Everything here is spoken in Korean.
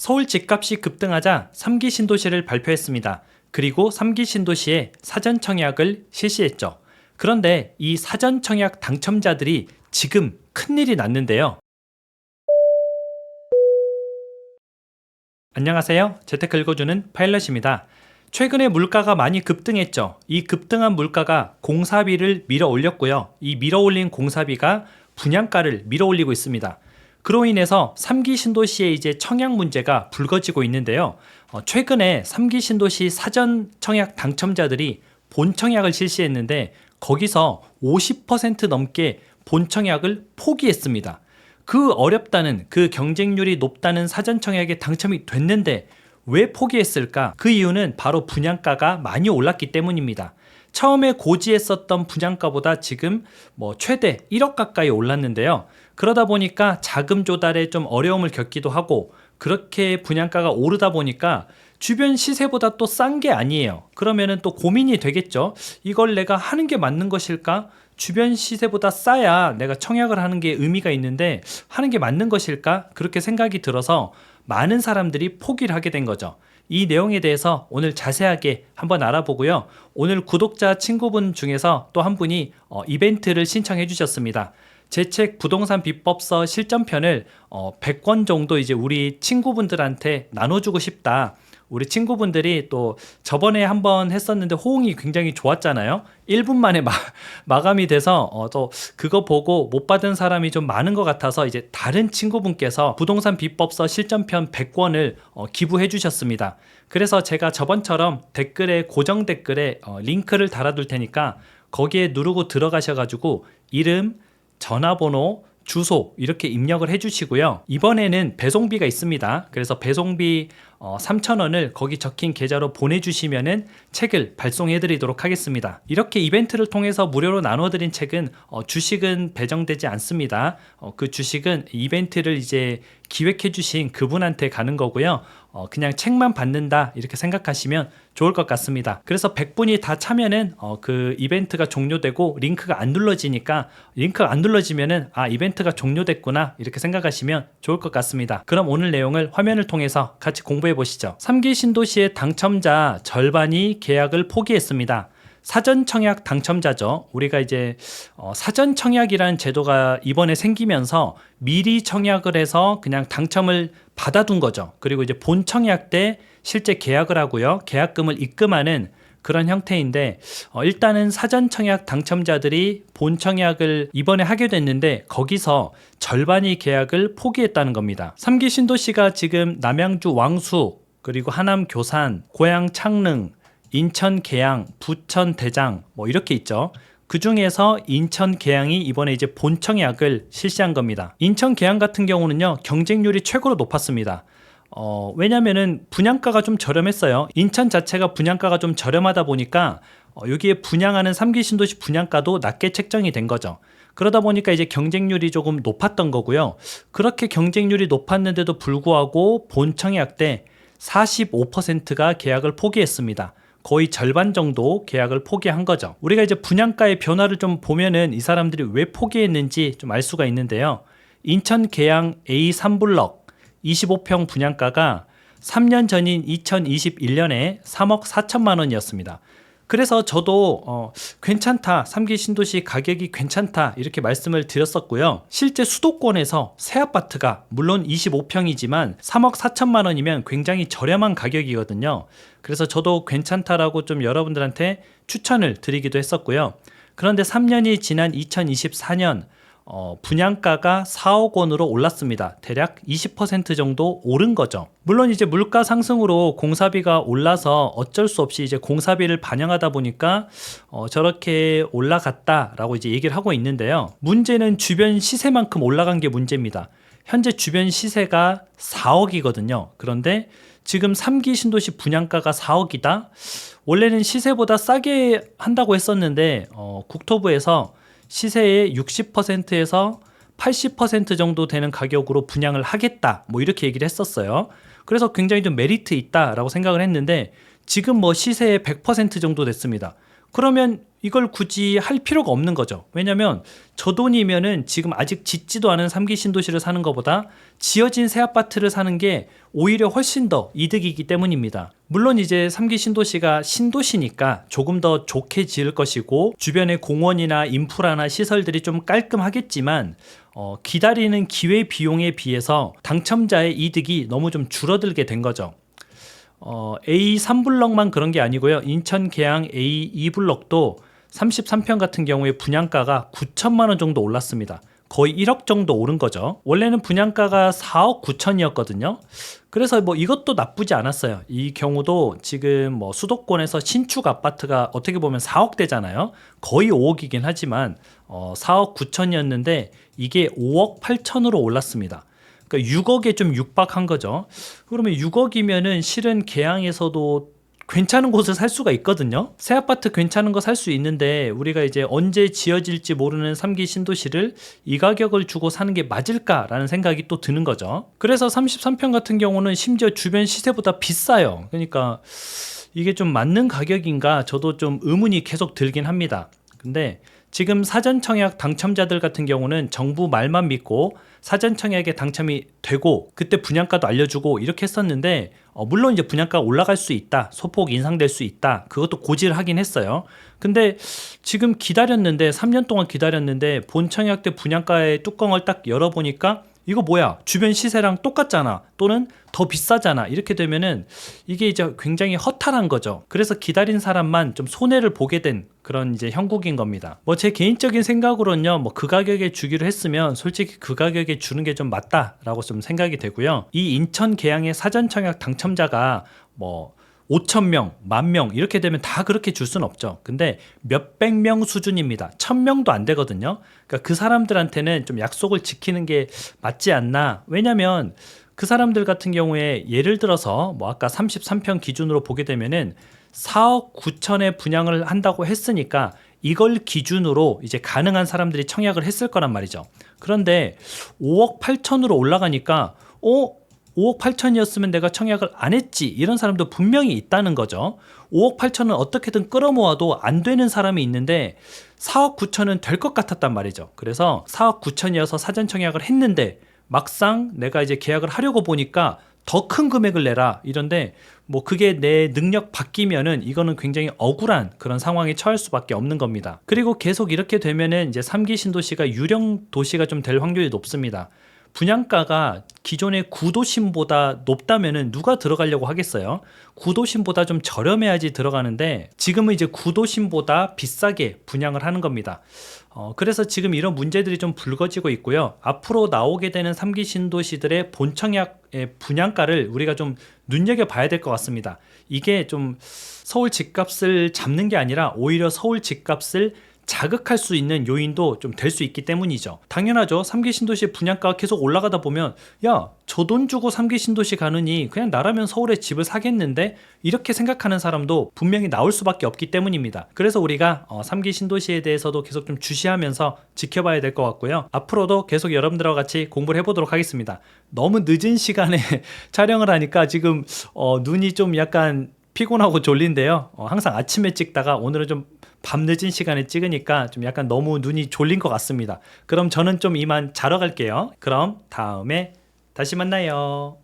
서울 집값이 급등하자 3기 신도시를 발표했습니다. 그리고 3기 신도시에 사전 청약을 실시했죠. 그런데 이 사전 청약 당첨자들이 지금 큰일이 났는데요. 안녕하세요. 재테크 읽어주는 파일럿입니다. 최근에 물가가 많이 급등했죠. 이 급등한 물가가 공사비를 밀어 올렸고요. 이 밀어 올린 공사비가 분양가를 밀어 올리고 있습니다. 그로 인해서 3기 신도시의 이제 청약 문제가 불거지고 있는데요. 최근에 3기 신도시 사전 청약 당첨자들이 본 청약을 실시했는데 거기서 50% 넘게 본 청약을 포기했습니다. 그 어렵다는, 그 경쟁률이 높다는 사전 청약에 당첨이 됐는데 왜 포기했을까? 그 이유는 바로 분양가가 많이 올랐기 때문입니다. 처음에 고지했었던 분양가보다 지금 최대 1억 가까이 올랐는데요. 그러다 보니까 자금 조달에 좀 어려움을 겪기도 하고, 그렇게 분양가가 오르다 보니까 주변 시세보다 또 싼 게 아니에요. 그러면은 또 고민이 되겠죠. 이걸 내가 하는 게 맞는 것일까? 주변 시세보다 싸야 내가 청약을 하는 게 의미가 있는데 하는 게 맞는 것일까? 그렇게 생각이 들어서 많은 사람들이 포기를 하게 된 거죠. 이 내용에 대해서 오늘 자세하게 한번 알아보고요. 오늘 구독자 친구분 중에서 또 한 분이 이벤트를 신청해 주셨습니다. 제 책 부동산 비법서 실전편을 100권 정도 이제 우리 친구분들한테 나눠주고 싶다. 우리 친구분들이 또 저번에 한번 했었는데 호응이 굉장히 좋았잖아요. 1분 만에 마감이 돼서 또 그거 보고 못 받은 사람이 좀 많은 것 같아서 이제 다른 친구분께서 부동산 비법서 실전편 100권을 기부해 주셨습니다. 그래서 제가 저번처럼 댓글에, 고정 댓글에 링크를 달아둘 테니까 거기에 누르고 들어가셔가지고 이름, 전화번호, 주소 이렇게 입력을 해주시고요. 이번에는 배송비가 있습니다. 그래서 배송비 3,000원을 거기 적힌 계좌로 보내주시면은 책을 발송해드리도록 하겠습니다. 이렇게 이벤트를 통해서 무료로 나눠드린 책은 주식은 배정되지 않습니다. 그 주식은 이벤트를 이제 기획해주신 그분한테 가는 거고요. 그냥 책만 받는다 이렇게 생각하시면 좋을 것 같습니다. 그래서 100분이 다 차면은 그 이벤트가 종료되고 링크가 안 눌러지니까, 링크가 안 눌러지면은 이벤트가 종료됐구나 이렇게 생각하시면 좋을 것 같습니다. 그럼 오늘 내용을 화면을 통해서 같이 공부해 보시죠. 3기 신도시의 당첨자 절반이 계약을 포기했습니다. 사전 청약 당첨자죠. 우리가 이제 사전 청약이라는 제도가 이번에 생기면서 미리 청약을 해서 그냥 당첨을 받아둔 거죠. 그리고 이제 본 청약 때 실제 계약을 하고요. 계약금을 입금하는 그런 형태인데 일단은 사전 청약 당첨자들이 본 청약을 이번에 하게 됐는데 거기서 절반이 계약을 포기했다는 겁니다. 3기 신도시가 지금 남양주 왕수, 그리고 하남 교산, 고양 창릉, 인천 계양, 부천 대장 이렇게 있죠. 그 중에서 인천 계양이 이번에 이제 본 청약을 실시한 겁니다. 인천 계양 같은 경우는요, 경쟁률이 최고로 높았습니다. 왜냐면은 분양가가 좀 저렴했어요. 인천 자체가 분양가가 좀 저렴하다 보니까 여기에 분양하는 3기 신도시 분양가도 낮게 책정이 된 거죠. 그러다 보니까 이제 경쟁률이 조금 높았던 거고요. 그렇게 경쟁률이 높았는데도 불구하고 본 청약 때 45%가 계약을 포기했습니다. 거의 절반 정도 계약을 포기한 거죠. 우리가 이제 분양가의 변화를 좀 보면은 이 사람들이 왜 포기했는지 좀 알 수가 있는데요. 인천 계양 A3블럭 25평 분양가가 3년 전인 2021년에 3억 4천만 원이었습니다. 그래서 저도 괜찮다, 3기 신도시 가격이 괜찮다 이렇게 말씀을 드렸었고요. 실제 수도권에서 새 아파트가 물론 25평이지만 3억 4천만 원이면 굉장히 저렴한 가격이거든요. 그래서 저도 괜찮다라고 좀 여러분들한테 추천을 드리기도 했었고요. 그런데 3년이 지난 2024년 분양가가 4억 원으로 올랐습니다. 대략 20% 정도 오른 거죠. 물론 이제 물가 상승으로 공사비가 올라서 어쩔 수 없이 이제 공사비를 반영하다 보니까 저렇게 올라갔다라고 이제 얘기를 하고 있는데요. 문제는 주변 시세만큼 올라간 게 문제입니다. 현재 주변 시세가 4억이거든요. 그런데 지금 3기 신도시 분양가가 4억이다? 원래는 시세보다 싸게 한다고 했었는데 국토부에서 시세의 60%에서 80% 정도 되는 가격으로 분양을 하겠다 이렇게 얘기를 했었어요. 그래서 굉장히 좀 메리트 있다라고 생각을 했는데 지금 시세의 100% 정도 됐습니다. 그러면 이걸 굳이 할 필요가 없는 거죠. 왜냐면 저 돈이면은 지금 아직 짓지도 않은 3기 신도시를 사는 것보다 지어진 새 아파트를 사는 게 오히려 훨씬 더 이득이기 때문입니다. 물론 이제 3기 신도시가 신도시니까 조금 더 좋게 지을 것이고 주변에 공원이나 인프라나 시설들이 좀 깔끔하겠지만 기다리는 기회 비용에 비해서 당첨자의 이득이 너무 좀 줄어들게 된 거죠. A3블럭만 그런 게 아니고요. 인천 계양 A2블럭도 33평 같은 경우에 분양가가 9천만 원 정도 올랐습니다. 거의 1억 정도 오른 거죠. 원래는 분양가가 4억 9천이었거든요. 그래서 뭐 이것도 나쁘지 않았어요. 이 경우도 지금 뭐 수도권에서 신축 아파트가 어떻게 보면 4억대잖아요. 거의 5억이긴 하지만 4억 9천이었는데 이게 5억 8천으로 올랐습니다. 그러니까 6억에 좀 육박한 거죠. 그러면 6억이면은 실은 계양에서도 괜찮은 곳을 살 수가 있거든요. 새 아파트 괜찮은 거 살 수 있는데 우리가 이제 언제 지어질지 모르는 3기 신도시를 이 가격을 주고 사는 게 맞을까라는 생각이 또 드는 거죠. 그래서 33평 같은 경우는 심지어 주변 시세보다 비싸요. 그러니까 이게 좀 맞는 가격인가 저도 좀 의문이 계속 들긴 합니다. 근데 지금 사전청약 당첨자들 같은 경우는 정부 말만 믿고 사전청약에 당첨이 되고 그때 분양가도 알려주고 이렇게 했었는데 물론 이제 분양가가 올라갈 수 있다, 소폭 인상될 수 있다, 그것도 고지를 하긴 했어요. 근데 지금 기다렸는데 3년 동안 기다렸는데 본청약 때 분양가의 뚜껑을 딱 열어보니까 이거 뭐야, 주변 시세랑 똑같잖아, 또는 더 비싸잖아, 이렇게 되면은 이게 이제 굉장히 허탈한 거죠. 그래서 기다린 사람만 좀 손해를 보게 된 그런 이제 형국인 겁니다. 뭐 제 개인적인 생각으로는요, 뭐 그 가격에 주기로 했으면 솔직히 그 가격에 주는 게 좀 맞다라고 좀 생각이 되고요. 이 인천 계양의 사전청약 당첨자가 뭐 5,000명, 10,000명 이렇게 되면 다 그렇게 줄 수는 없죠. 근데 몇백 명 수준입니다. 1,000명도 안 되거든요. 그러니까 그 사람들한테는 좀 약속을 지키는 게 맞지 않나. 왜냐면 그 사람들 같은 경우에 예를 들어서 뭐 아까 33평 기준으로 보게 되면은 4억 9천에 분양을 한다고 했으니까 이걸 기준으로 이제 가능한 사람들이 청약을 했을 거란 말이죠. 그런데 5억 8천으로 올라가니까 5억 8천이었으면 내가 청약을 안 했지, 이런 사람도 분명히 있다는 거죠. 5억 8천은 어떻게든 끌어모아도 안 되는 사람이 있는데 4억 9천은 될 것 같았단 말이죠. 그래서 4억 9천이어서 사전 청약을 했는데 막상 내가 이제 계약을 하려고 보니까 더 큰 금액을 내라 이런데 뭐 그게 내 능력 바뀌면은 이거는 굉장히 억울한 그런 상황에 처할 수밖에 없는 겁니다. 그리고 계속 이렇게 되면은 이제 3기 신도시가 유령 도시가 좀 될 확률이 높습니다. 분양가가 기존의 구도심보다 높다면은 누가 들어가려고 하겠어요? 구도심보다 좀 저렴해야지 들어가는데 지금은 이제 구도심보다 비싸게 분양을 하는 겁니다. 그래서 지금 이런 문제들이 좀 불거지고 있고요. 앞으로 나오게 되는 3기 신도시들의 본청약의 분양가를 우리가 좀 눈여겨봐야 될 것 같습니다. 이게 좀 서울 집값을 잡는 게 아니라 오히려 서울 집값을 자극할 수 있는 요인도 좀 될 수 있기 때문이죠. 당연하죠. 3기 신도시 분양가가 계속 올라가다 보면 야, 저 돈 주고 3기 신도시 가느니 그냥 나라면 서울에 집을 사겠는데, 이렇게 생각하는 사람도 분명히 나올 수밖에 없기 때문입니다. 그래서 우리가 3기 신도시에 대해서도 계속 좀 주시하면서 지켜봐야 될 것 같고요. 앞으로도 계속 여러분들과 같이 공부를 해보도록 하겠습니다. 너무 늦은 시간에 촬영을 하니까 지금 눈이 좀 약간 피곤하고 졸린데요. 항상 아침에 찍다가 오늘은 좀 밤늦은 시간에 찍으니까 좀 약간 너무 눈이 졸린 것 같습니다. 그럼 저는 좀 이만 자러 갈게요. 그럼 다음에 다시 만나요.